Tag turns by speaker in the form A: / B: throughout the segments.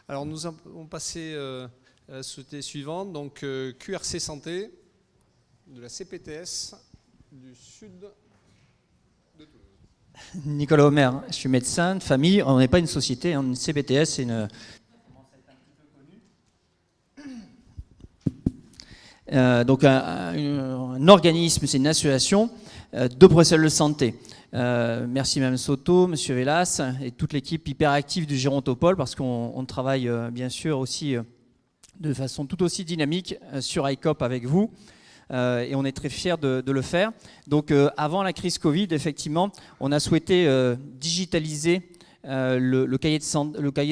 A: Alors nous allons passer à la société suivante, donc QRC Santé, de la CPTS du sud de Toulouse.
B: Nicolas Homer, je suis médecin de famille, on n'est pas une société, une CPTS, c'est une... donc un organisme, c'est une association de professionnels de santé. Merci Mme Soto, M. Velas et toute l'équipe hyper active du Gérontopole parce qu'on travaille bien sûr aussi de façon tout aussi dynamique sur ICOP avec vous et on est très fiers de le faire. Donc avant la crise Covid, effectivement, on a souhaité digitaliser le cahier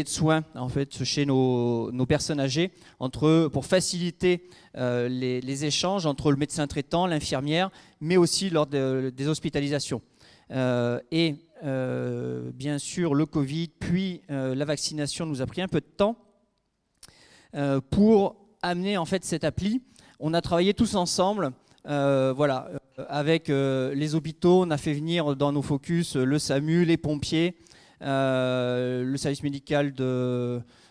B: de soins en fait, chez nos personnes âgées pour faciliter les échanges entre le médecin traitant, l'infirmière, mais aussi lors des hospitalisations. Bien sûr, le Covid, puis la vaccination nous a pris un peu de temps pour amener en fait cette appli. On a travaillé tous ensemble, avec les hôpitaux, on a fait venir dans nos focus le SAMU, les pompiers, le service médical du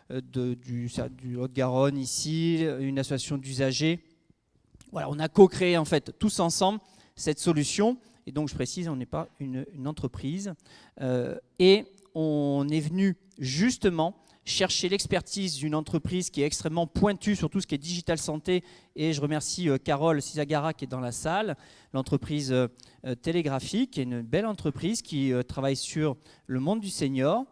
B: Haut-de-Garonne ici, une association d'usagers. Voilà, on a co-créé en fait tous ensemble cette solution. Et donc je précise, on n'est pas une entreprise. Et on est venu justement chercher l'expertise d'une entreprise qui est extrêmement pointue sur tout ce qui est digital santé. Et je remercie Carole Sisagara qui est dans la salle, l'entreprise Télégraphique, qui est une belle entreprise qui travaille sur le monde du senior.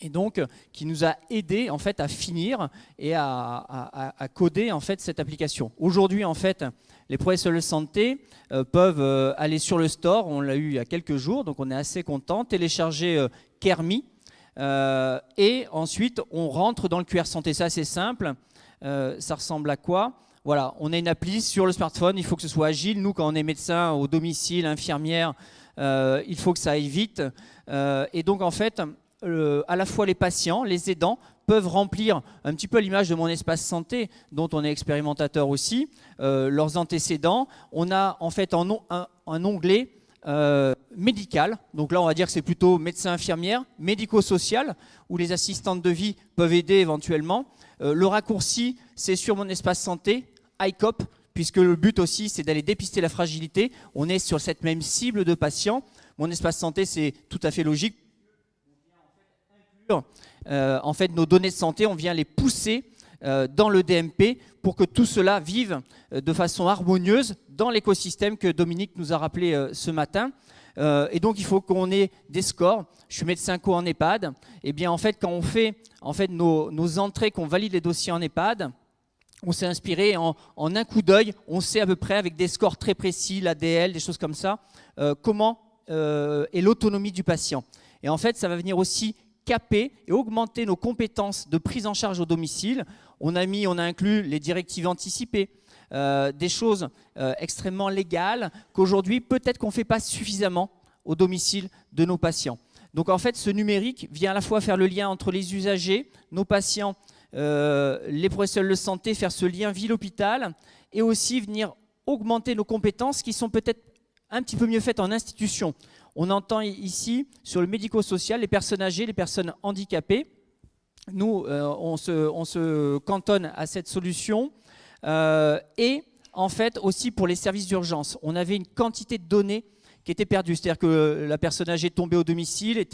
B: Et donc, qui nous a aidé en fait à finir et à coder en fait cette application. Aujourd'hui, en fait, les professionnels de santé peuvent aller sur le store. On l'a eu il y a quelques jours, donc on est assez content. Télécharger Kermi et ensuite on rentre dans le QR Santé. C'est assez simple. Ça ressemble à quoi ? Voilà, on a une appli sur le smartphone. Il faut que ce soit agile. Nous, quand on est médecin au domicile, infirmière, il faut que ça aille vite. Et donc, en fait, à la fois les patients, les aidants peuvent remplir un petit peu l'image de mon espace santé dont on est expérimentateur aussi, leurs antécédents. On a en fait un onglet médical, donc là on va dire que c'est plutôt médecin-infirmière, médico-social, où les assistantes de vie peuvent aider éventuellement. Le raccourci, c'est sur mon espace santé, ICOP, puisque le but aussi c'est d'aller dépister la fragilité. On est sur cette même cible de patients. Mon espace santé, c'est tout à fait logique. En fait, nos données de santé, on vient les pousser dans le DMP pour que tout cela vive de façon harmonieuse dans l'écosystème que Dominique nous a rappelé ce matin. Et donc, il faut qu'on ait des scores. Je suis médecin co en EHPAD. Et bien, en fait, quand on fait nos entrées, qu'on valide les dossiers en EHPAD, on s'est inspiré en un coup d'œil. On sait à peu près, avec des scores très précis, l'ADL, des choses comme ça, comment est l'autonomie du patient. Et en fait, ça va venir aussi caper et augmenter nos compétences de prise en charge au domicile. On a inclus les directives anticipées, des choses extrêmement légales qu'aujourd'hui, peut-être qu'on ne fait pas suffisamment au domicile de nos patients. Donc en fait, ce numérique vient à la fois faire le lien entre les usagers, nos patients, les professionnels de santé, faire ce lien ville-hôpital et aussi venir augmenter nos compétences qui sont peut-être un petit peu mieux faites en institution. On entend ici, sur le médico-social, les personnes âgées, les personnes handicapées. Nous, on se cantonne à cette solution. Et en fait, aussi pour les services d'urgence, on avait une quantité de données qui était perdue. C'est-à-dire que la personne âgée tombait au domicile,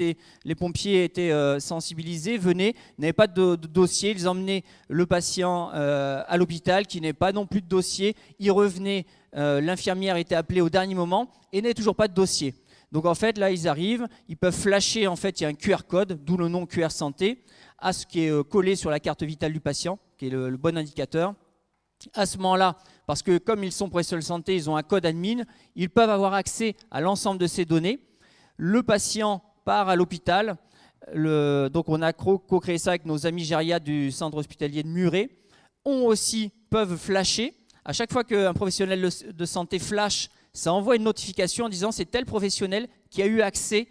B: les pompiers étaient sensibilisés, venaient, n'avaient pas de dossier. Ils emmenaient le patient à l'hôpital qui n'avait pas non plus de dossier. Ils revenaient, l'infirmière était appelée au dernier moment et n'avait toujours pas de dossier. Donc en fait, là, ils arrivent, ils peuvent flasher, en fait, il y a un QR code, d'où le nom QR Santé, à ce qui est collé sur la carte vitale du patient, qui est le bon indicateur. À ce moment-là, parce que comme ils sont professionnels de santé, ils ont un code admin, ils peuvent avoir accès à l'ensemble de ces données. Le patient part à l'hôpital. Donc on a co-créé ça avec nos amis Geria du centre hospitalier de Muret. Peuvent flasher. À chaque fois qu'un professionnel de santé flash, ça envoie une notification en disant c'est tel professionnel qui a eu accès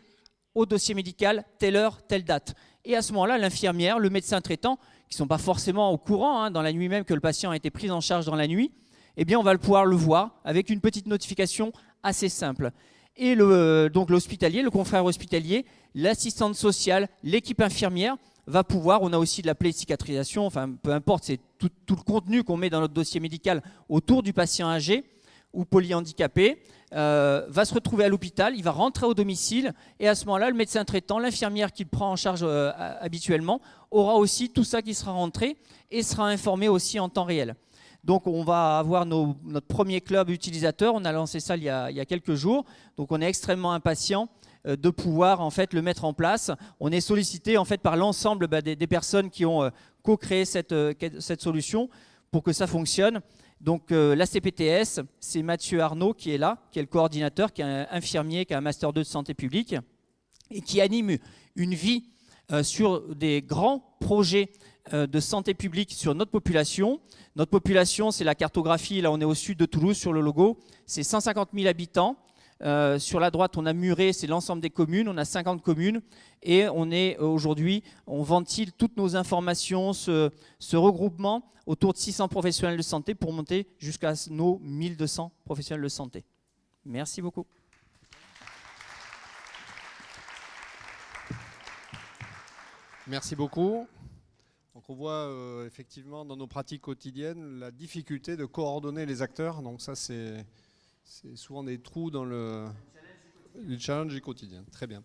B: au dossier médical, telle heure, telle date. Et à ce moment-là, l'infirmière, le médecin traitant, qui ne sont pas forcément au courant dans la nuit même que le patient a été pris en charge dans la nuit, eh bien on va pouvoir le voir avec une petite notification assez simple. Et donc l'hospitalier, le confrère hospitalier, l'assistante sociale, l'équipe infirmière va pouvoir, on a aussi de la play-cicatrisation, enfin peu importe, c'est tout le contenu qu'on met dans notre dossier médical autour du patient âgé ou polyhandicapé, va se retrouver à l'hôpital, il va rentrer au domicile et à ce moment-là, le médecin traitant, l'infirmière qui le prend en charge habituellement, aura aussi tout ça qui sera rentré et sera informé aussi en temps réel. Donc on va avoir notre premier club utilisateur, on a lancé ça il y a quelques jours, donc on est extrêmement impatient de pouvoir en fait le mettre en place. On est sollicité en fait par l'ensemble des personnes qui ont co-créé cette solution pour que ça fonctionne. Donc la CPTS, c'est Mathieu Arnaud qui est là, qui est le coordinateur, qui est un infirmier, qui a un Master 2 de santé publique et qui anime une vie sur des grands projets de santé publique sur notre population. Notre population, c'est la cartographie, là on est au sud de Toulouse sur le logo, c'est 150 000 habitants. Sur la droite, on a Muret, c'est l'ensemble des communes, on a 50 communes et on est aujourd'hui, on ventile toutes nos informations, ce regroupement autour de 600 professionnels de santé pour monter jusqu'à nos 1200 professionnels de santé. Merci beaucoup.
A: Merci beaucoup. Donc on voit effectivement dans nos pratiques quotidiennes la difficulté de coordonner les acteurs. Donc ça c'est souvent des trous dans le challenge du quotidien. Très bien.